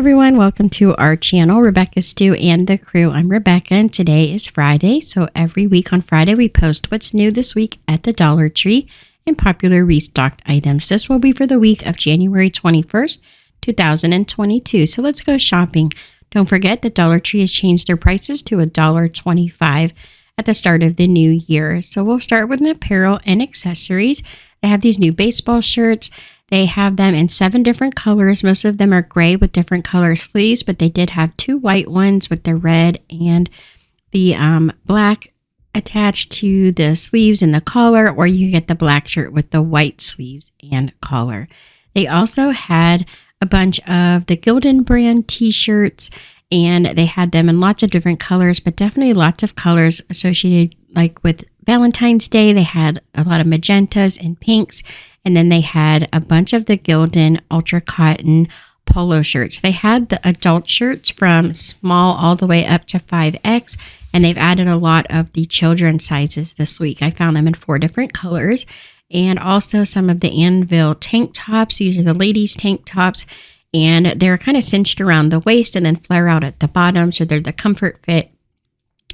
everyone, welcome to our channel, Rebecca, Stu, and the Crew. I'm Rebecca, and today is Friday, so every week on Friday we post what's new this week at the Dollar Tree and popular restocked items. This will be for the week of January 21st, 2022, so let's go shopping. Don't forget that Dollar Tree has changed their prices to $1.25 at the start of the new year. So we'll start with apparel and accessories. They have these new baseball shirts. They have them in 7 different colors. Most of them are gray with different color sleeves, but they did have 2 white ones with the red and the black attached to the sleeves and the collar, or you get the black shirt with the white sleeves and collar. They also had a bunch of the Gildan brand t-shirts, and they had them in lots of different colors, but definitely lots of colors associated, like with Valentine's Day. They had a lot of magentas and pinks. And then they had a bunch of the Gildan Ultra Cotton polo shirts. They had the adult shirts from small all the way up to 5X. And they've added a lot of the children's sizes this week. I found them in 4 different colors. And also some of the Anvil tank tops. These are the ladies' tank tops. And they're kind of cinched around the waist and then flare out at the bottom. So they're the comfort fit.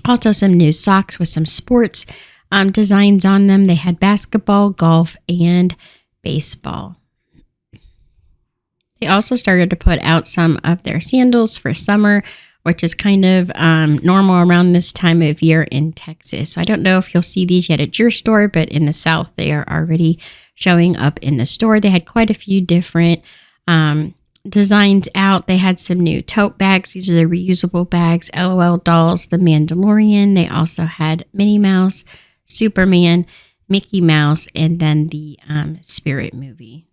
Also some new socks with some sports designs on them. They had basketball, golf, and baseball. They also started to put out some of their sandals for summer, which is kind of normal around this time of year in Texas. So I don't know if you'll see these yet at your store, but in the South, they are already showing up in the store. They had quite a few different designs out. They had some new tote bags. These are the reusable bags, LOL dolls, the Mandalorian. They also had Minnie Mouse, Superman, Mickey Mouse, and then the Spirit movie.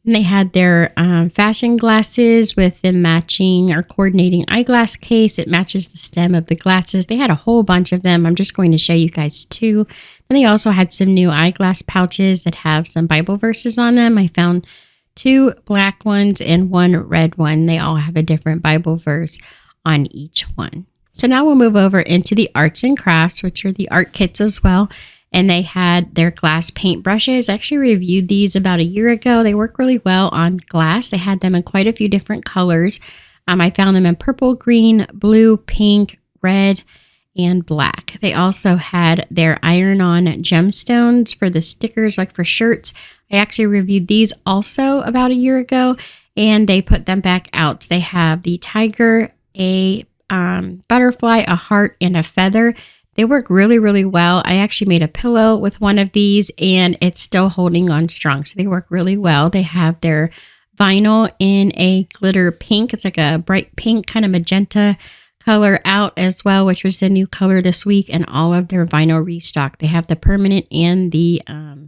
And they had their fashion glasses with the matching or coordinating eyeglass case. It matches the stem of the glasses. They had a whole bunch of them. I'm just going to show you guys 2. And they also had some new eyeglass pouches that have some Bible verses on them. I found 2 black ones and 1 red one. They all have a different Bible verse on each one. So now we'll move over into the arts and crafts, which are the art kits as well. And they had their glass paint brushes. I actually reviewed these about a year ago. They work really well on glass. They had them in quite a few different colors. I found them in purple, green, blue, pink, red, and black. They also had their iron-on gemstones for the stickers, like for shirts. I actually reviewed these also about a year ago, and they put them back out. They have the tiger, a butterfly, a heart, and a feather. They work really, really well. I actually made a pillow with one of these, and it's still holding on strong. So they work really well. They have their vinyl in a glitter pink. It's like a bright pink, kind of magenta color out as well, which was the new color this week. And all of their vinyl restock. They have the permanent and the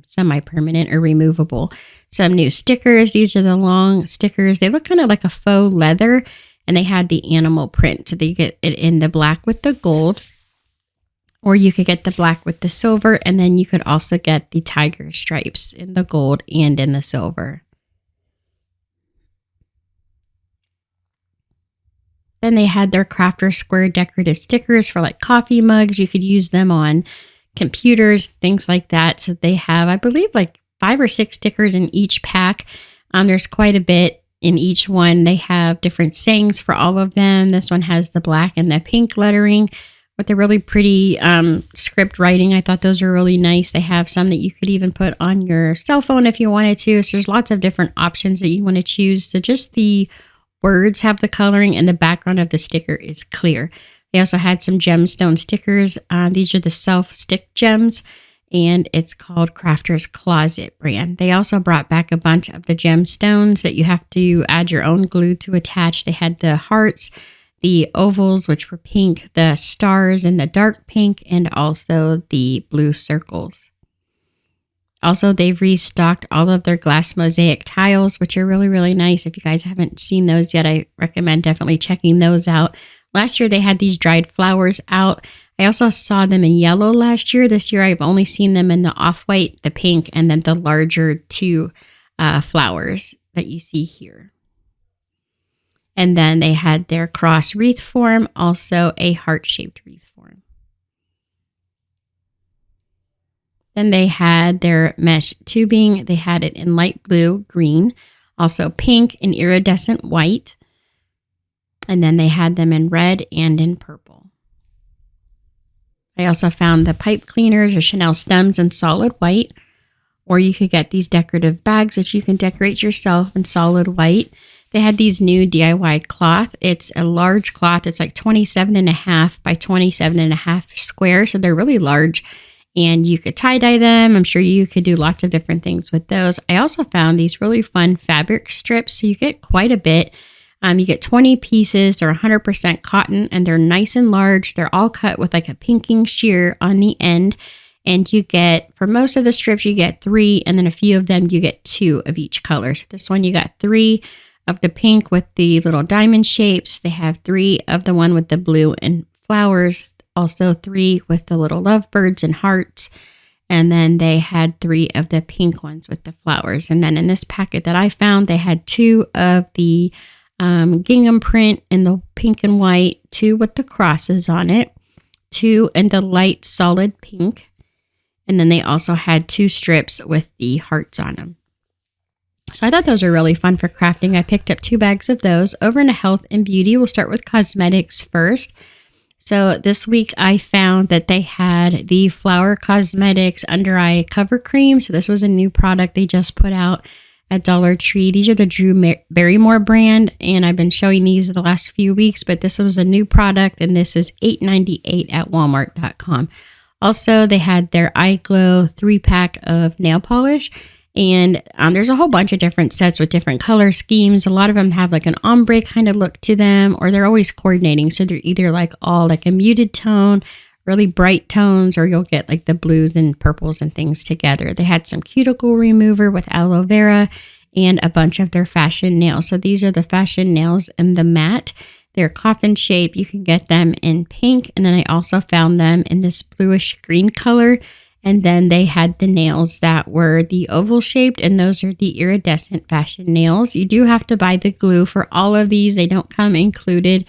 semi-permanent or removable. Some new stickers. These are the long stickers. They look kind of like a faux leather. And they had the animal print. So they get it in the black with the gold. Or you could get the black with the silver. And then you could also get the tiger stripes in the gold and in the silver. Then they had their Crafter Square decorative stickers for like coffee mugs. You could use them on computers, things like that. So they have, I believe, like 5 or 6 stickers in each pack. There's quite a bit in each one. They have different sayings for all of them. This one has the black and the pink lettering with the really pretty script writing. I thought those were really nice. They have some that you could even put on your cell phone if you wanted to. So there's lots of different options that you want to choose. So just the words have the coloring and the background of the sticker is clear. They also had some gemstone stickers. These are the self-stick gems, and it's called Crafter's Closet brand. They also brought back a bunch of the gemstones that you have to add your own glue to attach. They had the hearts, the ovals, which were pink, the stars in the dark pink, and also the blue circles. Also, they've restocked all of their glass mosaic tiles, which are really, really nice. If you guys haven't seen those yet, I recommend definitely checking those out. Last year, they had these dried flowers out. I also saw them in yellow last year. This year, I've only seen them in the off-white, the pink, and then the larger 2 flowers that you see here. And then they had their cross wreath form, also a heart-shaped wreath form. Then they had their mesh tubing. They had it in light blue, green, also pink and iridescent white. And then they had them in red and in purple. I also found the pipe cleaners or Chanel stems in solid white. Or you could get these decorative bags that you can decorate yourself in solid white. They had these new DIY cloth. It's a large cloth. It's like 27.5 by 27.5 square. So they're really large. And you could tie-dye them. I'm sure you could do lots of different things with those. I also found these really fun fabric strips. So you get quite a bit. You get 20 pieces. They're 100% cotton and they're nice and large. They're all cut with like a pinking shear on the end. And you get, for most of the strips, you get 3. And then a few of them, you get 2 of each color. So this one, you got 3 of the pink with the little diamond shapes. They have 3 of the one with the blue and flowers. Also 3 with the little lovebirds and hearts. And then they had 3 of the pink ones with the flowers. And then in this packet that I found, they had 2 of the gingham print in the pink and white, 2 with the crosses on it, 2 in the light solid pink. And then they also had 2 strips with the hearts on them. So I thought those were really fun for crafting. I picked up 2 bags of those. Over into health and beauty, we'll start with cosmetics first. So this week I found that they had the Flower Cosmetics Under Eye Cover Cream. So this was a new product they just put out at Dollar Tree. These are the Drew Barrymore brand, and I've been showing these the last few weeks, but this was a new product, and this is $8.98 at Walmart.com. Also, they had their Eye Glow 3-pack of nail polish, and there's a whole bunch of different sets with different color schemes. A lot of them have like an ombre kind of look to them, or they're always coordinating. So they're either like all like a muted tone, really bright tones, or you'll get like the blues and purples and things together. They had some cuticle remover with aloe vera and a bunch of their fashion nails. So these are the fashion nails in the matte. They're coffin shape. You can get them in pink. And then I also found them in this bluish green color. And then they had the nails that were the oval shaped, and those are the iridescent fashion nails. You do have to buy the glue for all of these. They don't come included.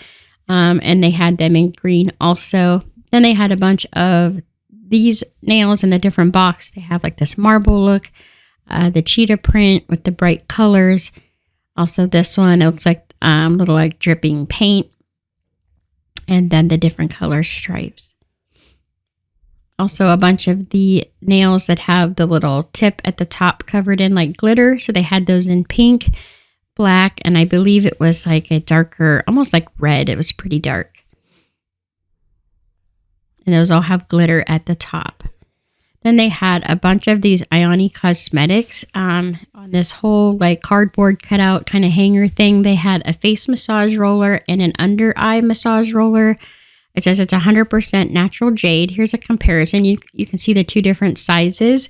And they had them in green also. Then they had a bunch of these nails in a different box. They have like this marble look, the cheetah print with the bright colors. Also this one, it looks like little like dripping paint. And then the different color stripes. Also a bunch of the nails that have the little tip at the top covered in like glitter. So they had those in pink, black, and I believe it was like a darker, almost like red. It was pretty dark. And those all have glitter at the top. Then they had a bunch of these Ioni Cosmetics on this whole like cardboard cutout kind of hanger thing. They had a face massage roller and an under eye massage roller. It says it's 100% natural jade. Here's a comparison. You can see the 2 different sizes.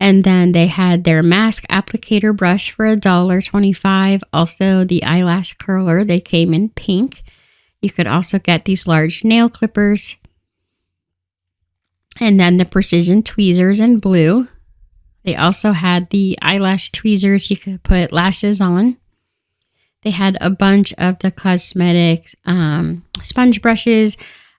And then they had their mask applicator brush for $1.25. Also the eyelash curler. They came in pink. You could also get these large nail clippers. And then the precision tweezers in blue. They also had the eyelash tweezers you could put lashes on. They had a bunch of the cosmetics sponge brushes.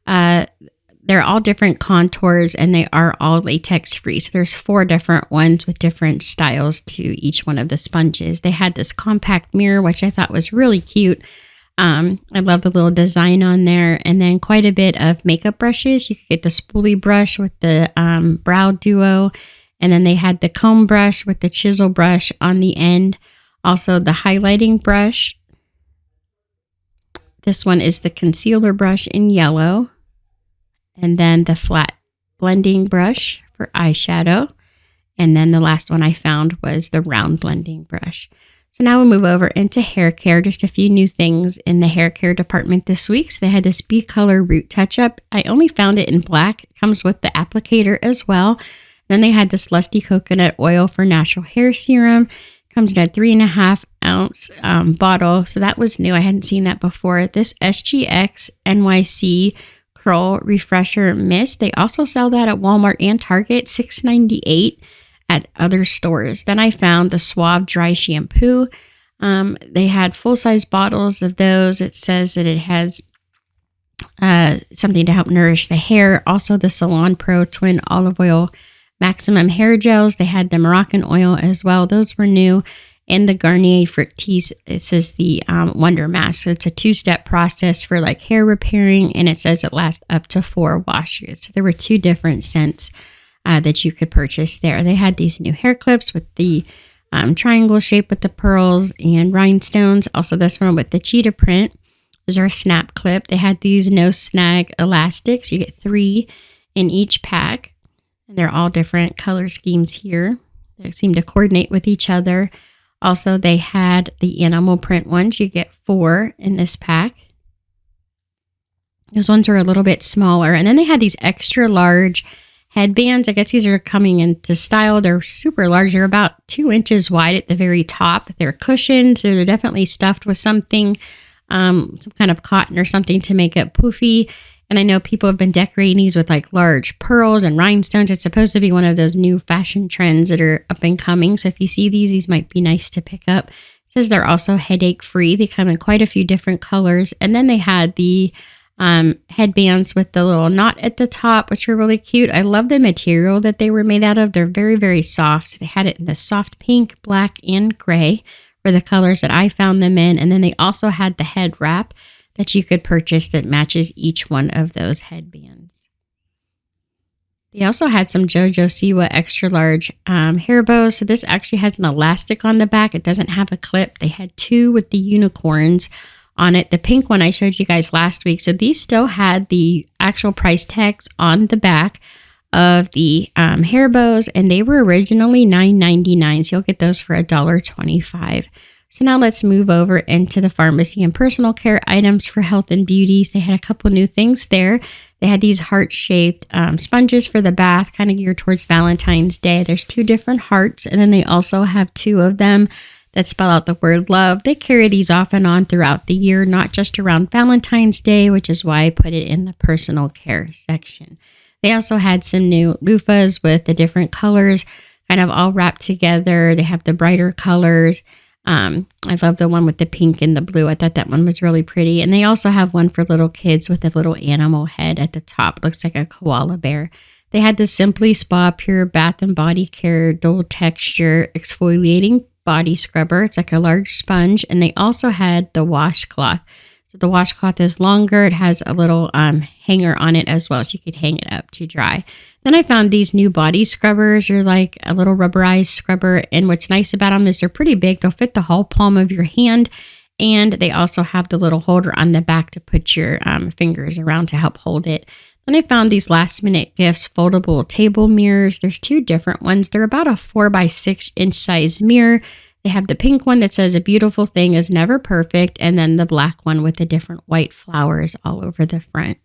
They're all different contours and they are all latex free. So there's 4 different ones with different styles to each one of the sponges. They had this compact mirror, which I thought was really cute. I love the little design on there. And then quite a bit of makeup brushes. You could get the spoolie brush with the brow duo. And then they had the comb brush with the chisel brush on the end. Also the highlighting brush. This one is the concealer brush in yellow. And then the flat blending brush for eyeshadow. And then the last one I found was the round blending brush. So now we'll move over into hair care. Just a few new things in the hair care department this week. So they had this B-Color Root Touch-Up. I only found it in black. It comes with the applicator as well. Then they had this Lusty Coconut Oil for Natural Hair Serum. Comes in a 3.5 ounce bottle. So that was new. I hadn't seen that before. This SGX NYC Curl Refresher Mist. They also sell that at Walmart and Target. $6.98 at other stores. Then I found the Suave Dry Shampoo. They had full-size bottles of those. It says that it has something to help nourish the hair. Also the Salon Pro Twin Olive Oil Maximum hair gels. They had the Moroccan oil as well. Those were new. And the Garnier Fructis, it says the Wonder Mask. So it's a 2-step process for like hair repairing, and it says it lasts up to 4 washes. So there were 2 different scents that you could purchase there. They had these new hair clips with the triangle shape with the pearls and rhinestones. Also this one with the cheetah print. Those are a snap clip. They had these no snag elastics. You get 3 in each pack. And they're all different color schemes here. They seem to coordinate with each other. Also, they had the animal print ones. You get 4 in this pack. Those ones are a little bit smaller. And then they had these extra large headbands. I guess these are coming into style. They're super large. They're about 2 inches wide at the very top. They're cushioned. So they're definitely stuffed with something, some kind of cotton or something to make it poofy. And I know people have been decorating these with like large pearls and rhinestones. It's supposed to be one of those new fashion trends that are up and coming. So if you see these might be nice to pick up. It says they're also headache free. They come in quite a few different colors. And then they had the headbands with the little knot at the top, which are really cute. I love the material that they were made out of. They're very, very soft. They had it in the soft pink, black, and gray were the colors that I found them in. And then they also had the head wrap that you could purchase that matches each one of those headbands. They also had some JoJo Siwa extra large hair bows. So this actually has an elastic on the back. It doesn't have a clip. They had 2 with the unicorns on it. The pink one I showed you guys last week. So these still had the actual price tags on the back of the hair bows, and they were originally $9.99. So you'll get those for $1.25. So now let's move over into the pharmacy and personal care items for health and beauty. They had a couple new things there. They had these heart-shaped sponges for the bath, kind of geared towards Valentine's Day. There's 2 different hearts, and then they also have 2 of them that spell out the word love. They carry these off and on throughout the year, not just around Valentine's Day, which is why I put it in the personal care section. They also had some new loofahs with the different colors kind of all wrapped together. They have the brighter colors. I love the one with the pink and the blue. I thought that one was really pretty. And they also have one for little kids with a little animal head at the top. Looks like a koala bear. They had the Simply Spa Pure Bath and Body Care Dual Texture Exfoliating Body Scrubber. It's like a large sponge. And they also had the washcloth. So the washcloth is longer. It has a little hanger on it as well, so you could hang it up to dry. Then I found these new body scrubbers. They're like a little rubberized scrubber. And what's nice about them is they're pretty big. They'll fit the whole palm of your hand. And they also have the little holder on the back to put your fingers around to help hold it. Then I found these last minute gifts, foldable table mirrors. There's 2 different ones. They're about a 4x6 inch size mirror. They have the pink one that says a beautiful thing is never perfect. And then the black one with the different white flowers all over the front.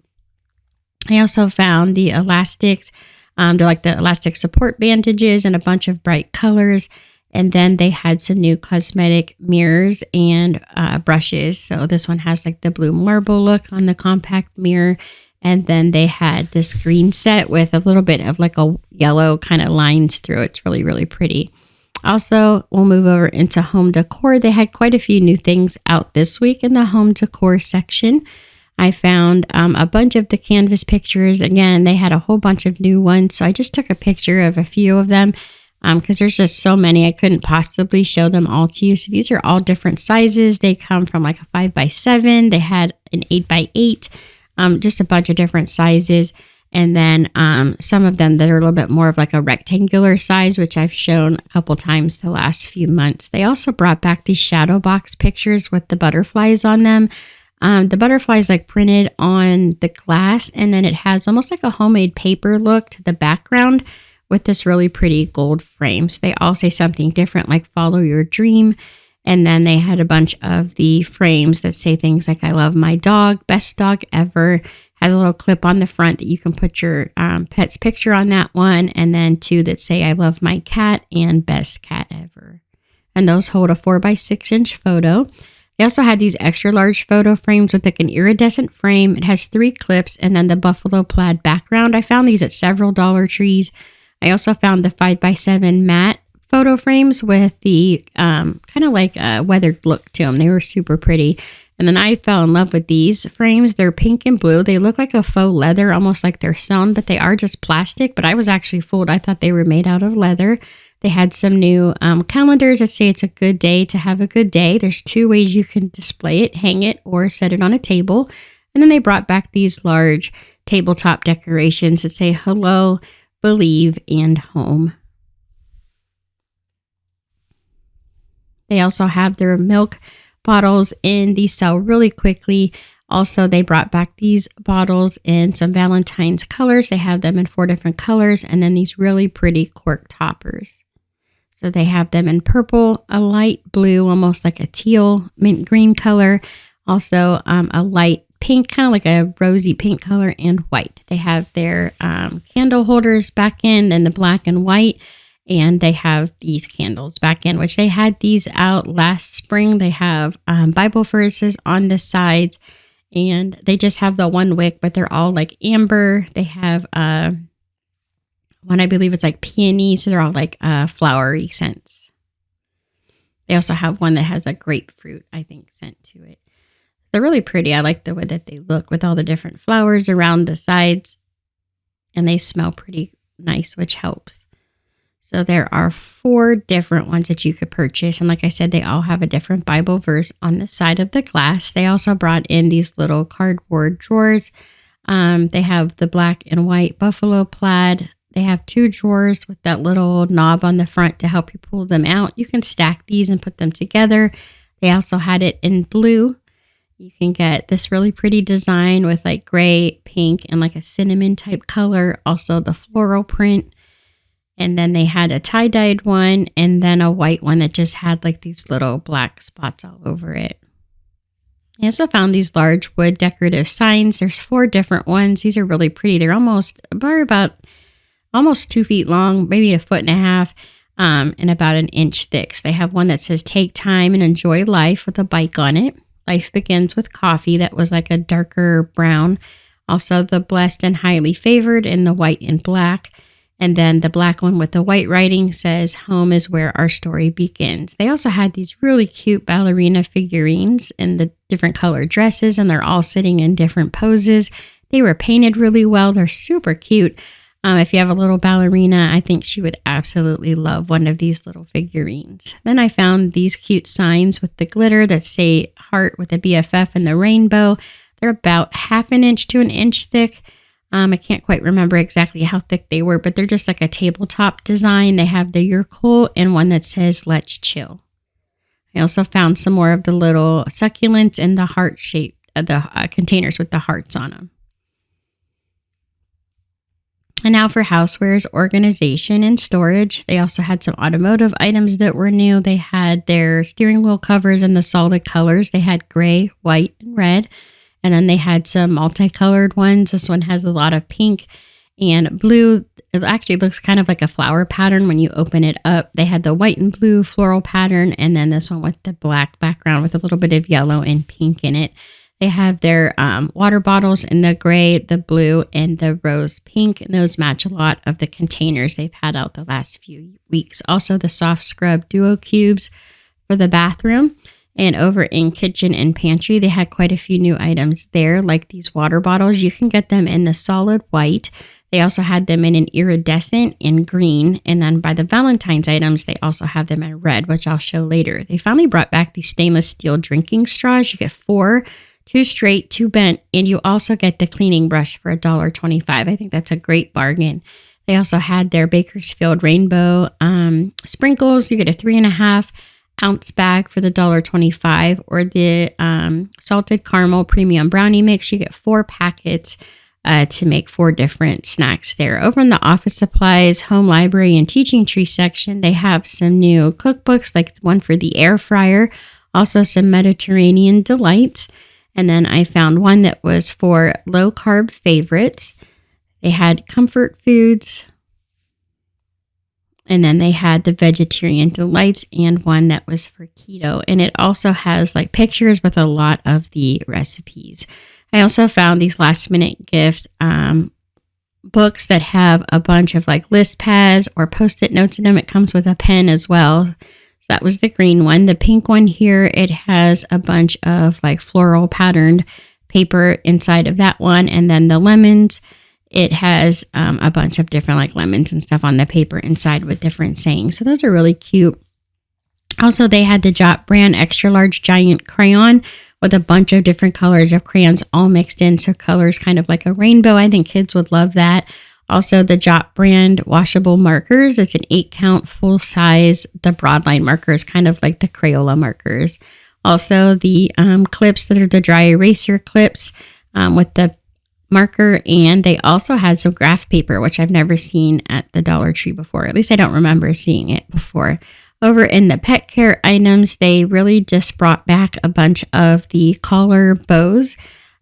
I also found the elastics. They're like the elastic support bandages in a bunch of bright colors. And then they had some new cosmetic mirrors and brushes. So this one has like the blue marble look on the compact mirror. And then they had this green set with a little bit of like a yellow kind of lines through it. It's really, really pretty. Also, we'll move over into home decor. They had quite a few new things out this week in the home decor section. I found a bunch of the canvas pictures. Again, they had a whole bunch of new ones. So I just took a picture of a few of them because there's just so many. I couldn't possibly show them all to you. So these are all different sizes. They come from like a 5x7. They had an 8x8, just a bunch of different sizes. And then some of them that are a little bit more of like a rectangular size, which I've shown a couple times the last few months. They also brought back these shadow box pictures with the butterflies on them. The butterflies like printed on the glass, and then it has almost like a homemade paper look to the background with this really pretty gold frame. So they all say something different, like follow your dream. And then they had a bunch of the frames that say things like I love my dog, best dog ever. Has a little clip on the front that you can put your pet's picture on that one. And then 2 that say I love my cat and best cat ever. And those hold a 4x6 inch photo. They also had these extra large photo frames with like an iridescent frame. It has 3 clips and then the buffalo plaid background. I found these at several Dollar Trees. I also found the 5x7 matte photo frames with the kind of like a weathered look to them. They were super pretty. And then I fell in love with these frames. They're pink and blue. They look like a faux leather, almost like they're sewn, but they are just plastic. But I was actually fooled. I thought they were made out of leather. They had some new calendars that say it's a good day to have a good day. There's 2 ways you can display it, hang it, or set it on a table. And then they brought back these large tabletop decorations that say hello, believe, and home. They also have their milk bottles in. These sell really quickly. Also, they brought back these bottles in some Valentine's colors. They have them in 4 different colors. And then these really pretty cork toppers. So they have them in purple, a light blue, almost like a teal, mint green color. Also, a light pink, kind of like a rosy pink color, and white. They have their candle holders back in and the black and white. And they have these candles back in, which they had these out last spring. They have Bible verses on the sides, and they just have the 1 wick, but they're all like amber. They have one, I believe it's like peony, so they're all like flowery scents. They also have one that has a grapefruit, I think, scent to it. They're really pretty. I like the way that they look with all the different flowers around the sides, and they smell pretty nice, which helps. So there are 4 different ones that you could purchase. And like I said, they all have a different Bible verse on the side of the glass. They also brought in these little cardboard drawers. They have the black and white buffalo plaid. They have 2 drawers with that little knob on the front to help you pull them out. You can stack these and put them together. They also had it in blue. You can get this really pretty design with like gray, pink, and like a cinnamon type color. Also the floral print. And then they had a tie-dyed one and then a white one that just had like these little black spots all over it. I also found these large wood decorative signs. There's 4 different ones. These are really pretty. They're almost 2 feet long, maybe 1.5 feet, and about 1 inch thick. So they have one that says take time and enjoy life with a bike on it. Life begins with coffee. That was like a darker brown. Also the blessed and highly favored in the white and black. And then the black one with the white writing says, home is where our story begins. They also had these really cute ballerina figurines in the different colored dresses, and they're all sitting in different poses. They were painted really well. They're super cute. If you have a little ballerina, I think she would absolutely love one of these little figurines. Then I found these cute signs with the glitter that say heart with a BFF and the rainbow. They're about 1/2 inch to 1 inch thick. I can't quite remember exactly how thick they were, but they're just like a tabletop design. They have the You're Cool and one that says Let's Chill. I also found some more of the little succulents and the heart shape, the containers with the hearts on them. And now for housewares, organization, and storage. They also had some automotive items that were new. They had their steering wheel covers in the solid colors. They had gray, white, and red. And then they had some multicolored ones. This one has a lot of pink and blue. It actually looks kind of like a flower pattern when you open it up. They had the white and blue floral pattern, and then this one with the black background with a little bit of yellow and pink in it. They have their water bottles in the gray, the blue, and the rose pink. And those match a lot of the containers they've had out the last few weeks. Also the soft scrub duo cubes for the bathroom. And over in kitchen and pantry, they had quite a few new items there, like these water bottles. You can get them in the solid white. They also had them in an iridescent in green. And then by the Valentine's items, they also have them in red, which I'll show later. They finally brought back these stainless steel drinking straws. You get 4, 2 straight, 2 bent, and you also get the cleaning brush for $1.25. I think that's a great bargain. They also had their Bakersfield Rainbow sprinkles. You get a 3.5 ounce bag for the $1.25, or the salted caramel premium brownie mix. You get 4 packets to make 4 different snacks there. Over in the office supplies, home library, and teaching tree section, they have some new cookbooks, like one for the air fryer, also some Mediterranean delights. And then I found one that was for low carb favorites. They had comfort foods. And then they had the vegetarian delights and one that was for keto. And it also has like pictures with a lot of the recipes. I also found these last minute gift books that have a bunch of like list pads or post-it notes in them. It comes with a pen as well. So that was the green one. The pink one here, it has a bunch of like floral patterned paper inside of that one. And then the lemons, it has a bunch of different like lemons and stuff on the paper inside with different sayings. So those are really cute. Also, they had the Jot brand extra large giant crayon with a bunch of different colors of crayons all mixed in. So colors kind of like a rainbow. I think kids would love that. Also, the Jot brand washable markers. It's an 8-count full size. The broadline markers, kind of like the Crayola markers. Also, the clips that are the dry eraser clips with the marker. And they also had some graph paper, which I've never seen at the Dollar Tree before. At least I don't remember seeing it before. Over in the pet care items, they really just brought back a bunch of the collar bows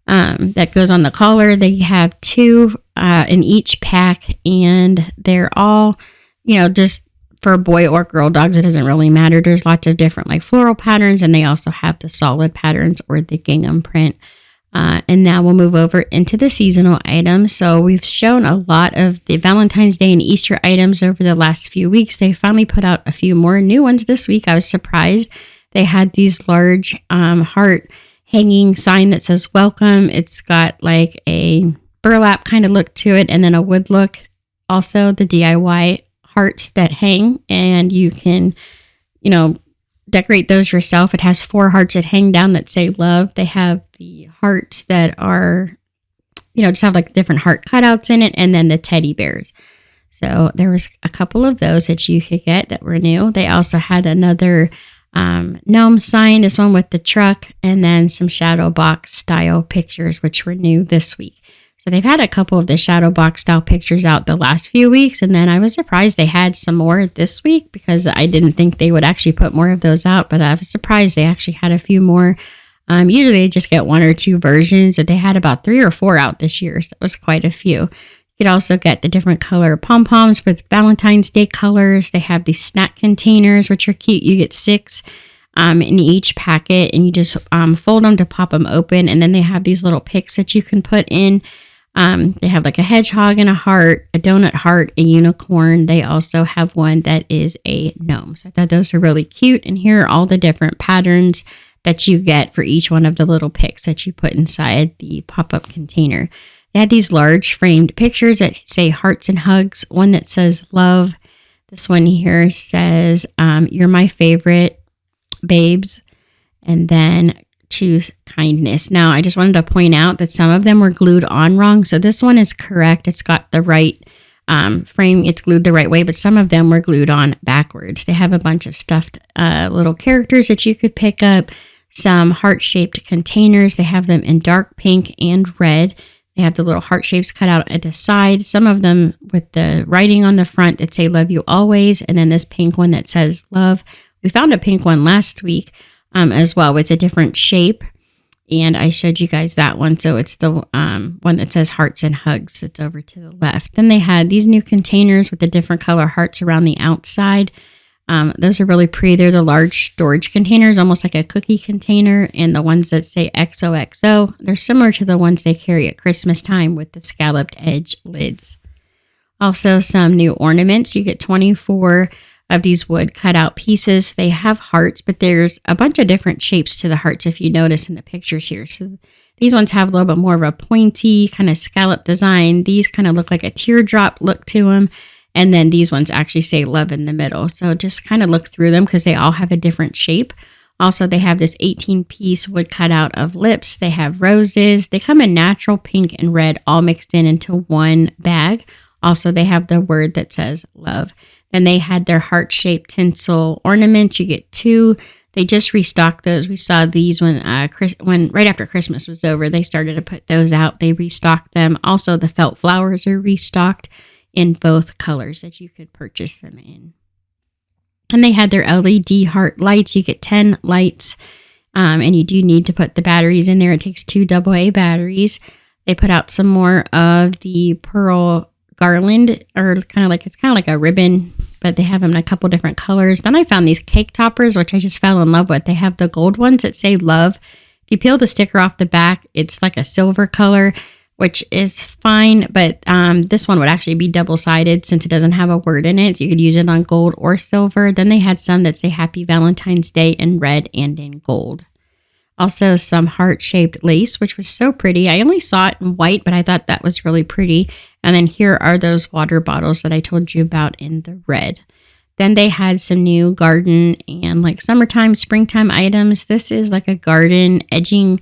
that goes on the collar. They have 2 in each pack, and they're all, just for boy or girl dogs. It doesn't really matter. There's lots of different like floral patterns, and they also have the solid patterns or the gingham print. And now we'll move over into the seasonal items. So we've shown a lot of the Valentine's Day and Easter items over the last few weeks. They finally put out a few more new ones this week. I was surprised. They had these large heart hanging sign that says welcome. It's got like a burlap kind of look to it and then a wood look. Also the DIY hearts that hang, and you can, decorate those yourself. It has 4 hearts that hang down that say love. They have the hearts that are, just have like different heart cutouts in it, and then the teddy bears. So there was a couple of those that you could get that were new. They also had another gnome sign, this one with the truck, and then some shadow box style pictures, which were new this week. So they've had a couple of the shadow box style pictures out the last few weeks, and then I was surprised they had some more this week because I didn't think they would actually put more of those out, but I was surprised they actually had a few more. Usually they just get 1 or 2 versions, but they had about 3 or 4 out this year, so it was quite a few. You could also get the different color pom-poms with Valentine's Day colors. They have these snack containers, which are cute. You get 6 in each packet, and you just fold them to pop them open, and then they have these little picks that you can put in. They have like a hedgehog and a heart, a donut heart, a unicorn. They also have one that is a gnome. So I thought those are really cute. And here are all the different patterns that you get for each one of the little picks that you put inside the pop-up container. They had these large framed pictures that say hearts and hugs. One that says love. This one here says, you're my favorite, babes. And then choose kindness. Now, I just wanted to point out that some of them were glued on wrong. So this one is correct. It's got the right frame. It's glued the right way, but some of them were glued on backwards. They have a bunch of stuffed little characters that you could pick up. Some heart-shaped containers. They have them in dark pink and red. They have the little heart shapes cut out at the side. Some of them with the writing on the front that say love you always. And then this pink one that says love. We found a pink one last week as well. It's a different shape, and I showed you guys that one. So it's the one that says hearts and hugs that's over to the left. Then they had these new containers with the different color hearts around the outside. Those are really pretty. They're the large storage containers, almost like a cookie container. And the ones that say XOXO, they're similar to the ones they carry at Christmas time with the scalloped edge lids. Also, some new ornaments. You get 24 of these wood cutout pieces. They have hearts, but there's a bunch of different shapes to the hearts if you notice in the pictures here. So these ones have a little bit more of a pointy kind of scallop design. These kind of look like a teardrop look to them. And then these ones actually say love in the middle. So just kind of look through them because they all have a different shape. Also, they have this 18-piece wood cutout of lips. They have roses. They come in natural pink and red all mixed into one bag. Also, they have the word that says love. Then they had their heart-shaped tinsel ornaments. You get 2. They just restocked those. We saw these when right after Christmas was over. They started to put those out. They restocked them. Also, the felt flowers are restocked in both colors that you could purchase them in. And they had their LED heart lights. You get 10 lights, and you do need to put the batteries in there. It takes 2 AA batteries. They put out some more of the pearl garland, or it's kind of like a ribbon, but they have them in a couple different colors. Then I found these cake toppers, which I just fell in love with. They have the gold ones that say love. If you peel the sticker off the back, it's like a silver color. which is fine, but this one would actually be double-sided since it doesn't have a word in it. So you could use it on gold or silver. Then they had some that say Happy Valentine's Day in red and in gold. Also some heart-shaped lace, which was so pretty. I only saw it in white, but I thought that was really pretty. And then here are those water bottles that I told you about in the red. Then they had some new garden and like summertime, springtime items. This is like a garden edging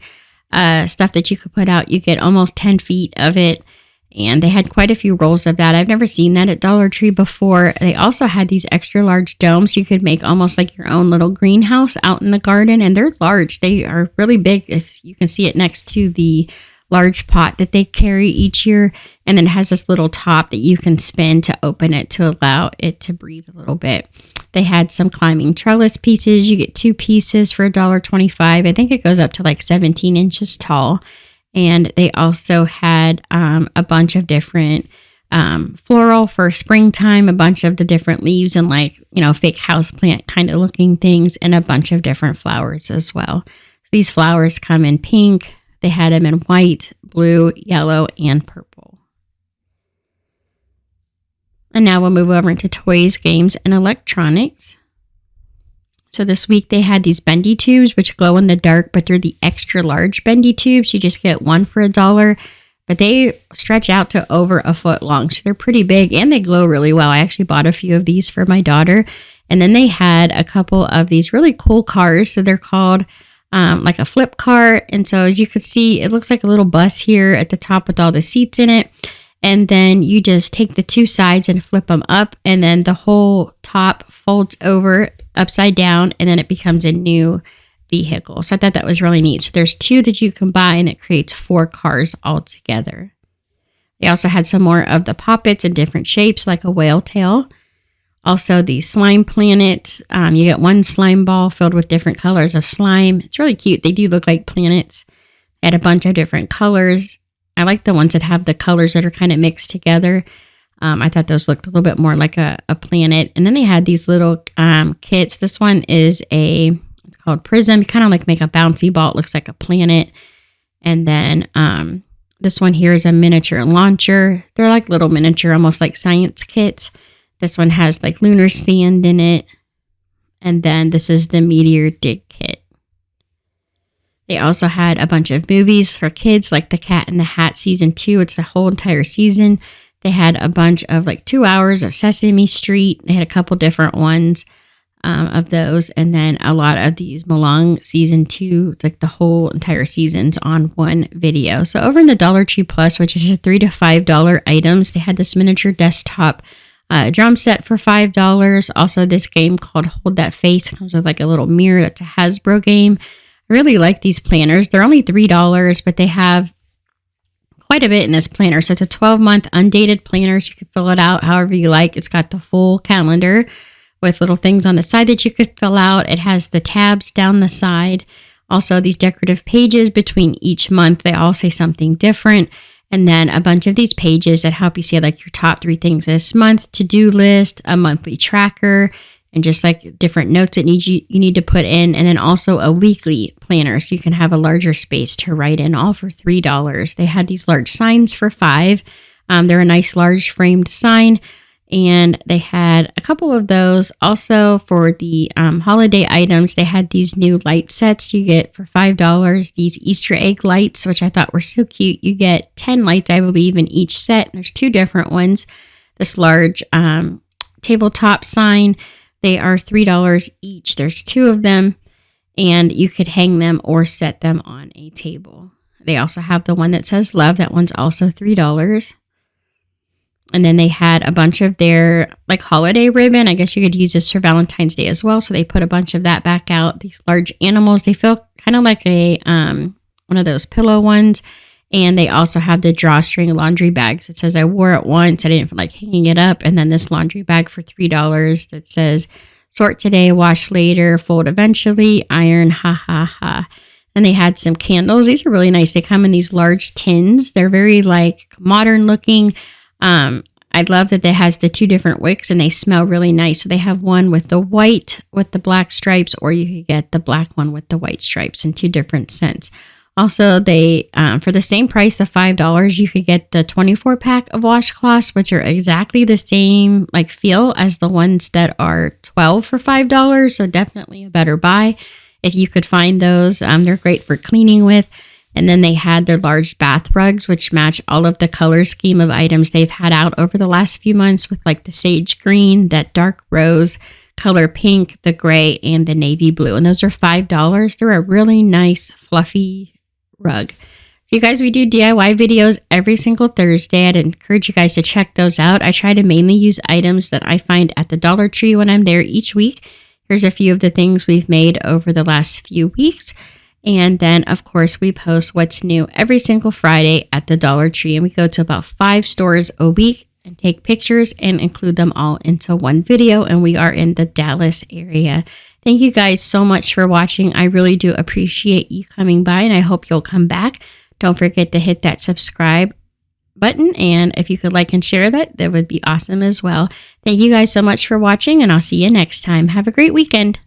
stuff that you could put out. You get almost 10 feet of it. And they had quite a few rolls of that. I've never seen that at Dollar Tree before. They also had these extra large domes. You could make almost like your own little greenhouse out in the garden. And they're large. They are really big. If you can see it next to the large pot that they carry each year. And then it has this little top that you can spin to open it to allow it to breathe a little bit. They had some climbing trellis pieces. You get 2 pieces for $1.25. I think it goes up to like 17 inches tall. And they also had a bunch of different floral for springtime, a bunch of the different leaves and like, fake houseplant kind of looking things, and a bunch of different flowers as well. So these flowers come in pink. They had them in white, blue, yellow, and purple. And now we'll move over into toys, games, and electronics. So this week they had these bendy tubes, which glow in the dark, but they're the extra large bendy tubes. You just get one for $1, but they stretch out to over a foot long. So they're pretty big and they glow really well. I actually bought a few of these for my daughter. And then they had a couple of these really cool cars. So they're called like a flip car. And so as you could see, it looks like a little bus here at the top with all the seats in it. And then you just take the 2 sides and flip them up. And then the whole top folds over upside down. And then it becomes a new vehicle. So I thought that was really neat. So there's 2 that you can buy and it creates 4 cars all together. They also had some more of the poppets in different shapes like a whale tail. Also the slime planets. You get 1 slime ball filled with different colors of slime. It's really cute. They do look like planets. They had a bunch of different colors. I like the ones that have the colors that are kind of mixed together. I thought those looked a little bit more like a planet. And then they had these little kits. This one is it's called Prism. You kind of like make a bouncy ball. It looks like a planet. And then this one here is a miniature launcher. They're like little miniature, almost like science kits. This one has like lunar sand in it. And then this is the meteor dig kit. They also had a bunch of movies for kids like The Cat in the Hat Season 2. It's the whole entire season. They had a bunch of like 2 hours of Sesame Street. They had a couple different ones of those. And then a lot of these Mulan Season 2, like the whole entire seasons on one video. So over in the Dollar Tree Plus, which is a $3 to $5 items, they had this miniature desktop drum set for $5. Also this game called Hold That Face. It comes with like a little mirror. That's a Hasbro game. I really like these planners. They're only $3, but they have quite a bit in this planner. So it's a 12-month undated planner. So you can fill it out however you like. It's got the full calendar with little things on the side that you could fill out. It has the tabs down the side. Also these decorative pages between each month. They all say something different. And then a bunch of these pages that help you see like your top 3 things this month, to-do list, a monthly tracker, and just like different notes that you need to put in. And then also a weekly planner so you can have a larger space to write in, all for $3. They had these large signs for $5. They're a nice large framed sign. And they had a couple of those. Also for the holiday items, they had these new light sets you get for $5. These Easter egg lights, which I thought were so cute. You get 10 lights, I believe, in each set. And there's 2 different ones. This large tabletop sign. They are $3 each. There's 2 of them, and you could hang them or set them on a table. They also have the one that says love. That one's also $3. And then they had a bunch of their like holiday ribbon. I guess you could use this for Valentine's Day as well. So they put a bunch of that back out. These large animals, they feel kind of like a one of those pillow ones. And they also have the drawstring laundry bags. It says I wore it once. I didn't feel like hanging it up. And then this laundry bag for $3 that says sort today, wash later, fold eventually, iron, ha ha ha. And they had some candles. These are really nice. They come in these large tins. They're very like modern looking. I love that it has the 2 different wicks and they smell really nice. So they have one with the white with the black stripes, or you could get the black one with the white stripes in 2 different scents. Also, they for the same price of $5, you could get the 24 pack of washcloths, which are exactly the same like feel as the ones that are 12 for $5. So definitely a better buy if you could find those. They're great for cleaning with. And then they had their large bath rugs, which match all of the color scheme of items they've had out over the last few months with like the sage green, that dark rose, color pink, the gray, and the navy blue. And those are $5. They're a really nice, fluffy rug. So you guys, we do DIY videos every single Thursday. I'd encourage you guys to check those out. I try to mainly use items that I find at the Dollar Tree when I'm there each week. Here's a few of the things we've made over the last few weeks. And then, of course, we post what's new every single Friday at the Dollar Tree. And we go to about 5 stores a week and take pictures and include them all into one video. And we are in the Dallas area. Thank you guys so much for watching. I really do appreciate you coming by, and I hope you'll come back. Don't forget to hit that subscribe button. And if you could like and share that, that would be awesome as well. Thank you guys so much for watching, and I'll see you next time. Have a great weekend.